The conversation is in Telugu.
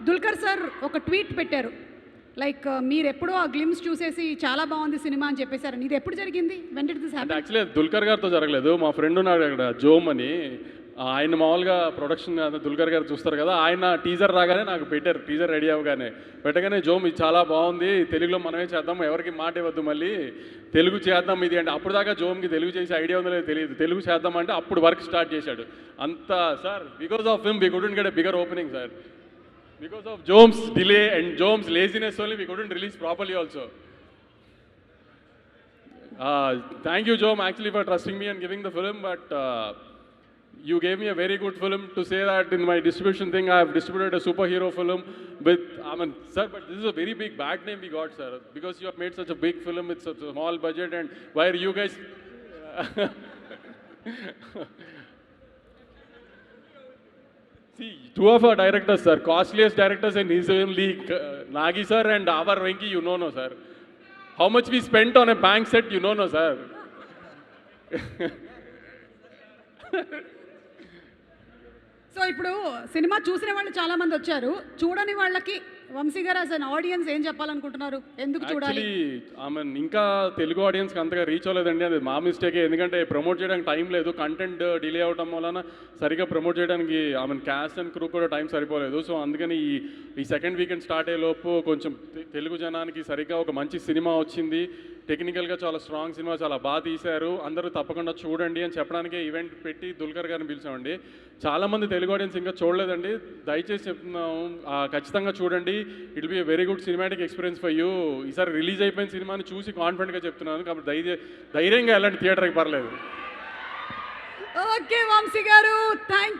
దుల్కర్ సార్ ఒక ట్వీట్ పెట్టారు. లైక్ మీరెప్పుడో ఆ గ్లిమ్స్ చూసేసి చాలా బాగుంది సినిమా అని చెప్పేశారని. ఇది ఎప్పుడు జరిగింది? వెన్ డిడ్ దిస్ అంటే హ్యాపెన్? యాక్చువల్లీ దుల్కర్ గారితో జరగలేదు. మా ఫ్రెండ్ ఉన్నాడు అక్కడ జోమ్ అని. ఆయన మామూలుగా ప్రొడక్షన్ దుల్కర్ గారు చూస్తారు కదా, ఆయన టీజర్ రాగానే నాకు పెట్టారు. టీజర్ రెడీ అవ్వగానే పెట్టగానే జోమ్ ఇది చాలా బాగుంది, తెలుగులో మనమే చేద్దాం, ఎవరికి మాట ఇవ్వద్దు, మళ్ళీ తెలుగు చేద్దాం ఇది అంటే. అప్పుడు దాకా జోమ్కి తెలుగు చేసే ఐడియా ఉందో లేదో తెలియదు. తెలుగు చేద్దాం అంటే అప్పుడు వర్క్ స్టార్ట్ చేశాడు. అంతా sir because of him we couldn't get a bigger opening sir. Because of Jome's delay and Jome's laziness only, we couldn't release properly also. Thank you, Jome, actually for trusting me and giving the film, but you gave me a very good film to say that in my distribution thing, I have distributed a superhero film with, I mean, sir, but this is a very big bad name we got, sir, because you have made such a big film with such a small budget, and why are you guys... See, two of our directors, sir, costliest directors in his own league, Nagi sir and our Venki, you know, no, sir. How much we spent on a bank set, you know, no, sir. So ఇప్పుడు సినిమా చూసిన వాళ్ళు చాలా మంది వచ్చారు. చూడని వాళ్ళకి వంశీ గారు యాజ్ అన్ ఆడియన్స్ ఏం చెప్పాలనుకుంటున్నారు? ఎందుకు చూడాలి? ఐ మీన్ ఇంకా తెలుగు ఆడియన్స్కి అంతగా రీచ్ అవ్వలేదండి, అది మా మిస్టేకే. ఎందుకంటే ప్రమోట్ చేయడానికి టైం లేదు, కంటెంట్ డిలే అవడం వలన సరిగ్గా ప్రమోట్ చేయడానికి I mean caste and crew కూడా టైం సరిపోలేదు. సో అందుకని ఈ సెకండ్ వీకెండ్ స్టార్ట్ అయ్యే లోపు కొంచెం తెలుగు జనానికి సరిగ్గా ఒక మంచి సినిమా వచ్చింది, టెక్నికల్గా చాలా స్ట్రాంగ్ సినిమా, చాలా బాగా తీశారు, అందరూ తప్పకుండా చూడండి అని చెప్పడానికే ఈవెంట్ పెట్టి దుల్కర్ గారిని పిలిచామండి. చాలామంది తెలుగు ఆడియన్స్ ఇంకా చూడలేదండి, దయచేసి చెప్తున్నాము ఖచ్చితంగా చూడండి. It be a very good cinematic experience for you. ఈసారి రిలీజ్ అయిపోయిన సినిమాని చూసి కాన్ఫిడెంట్గా చెప్తున్నాను, కాబట్టి ధైర్యంగా వెళ్ళండి థియేటర్కి, పర్లేదు. ఓకే వంశీ గారు, థ్యాంక్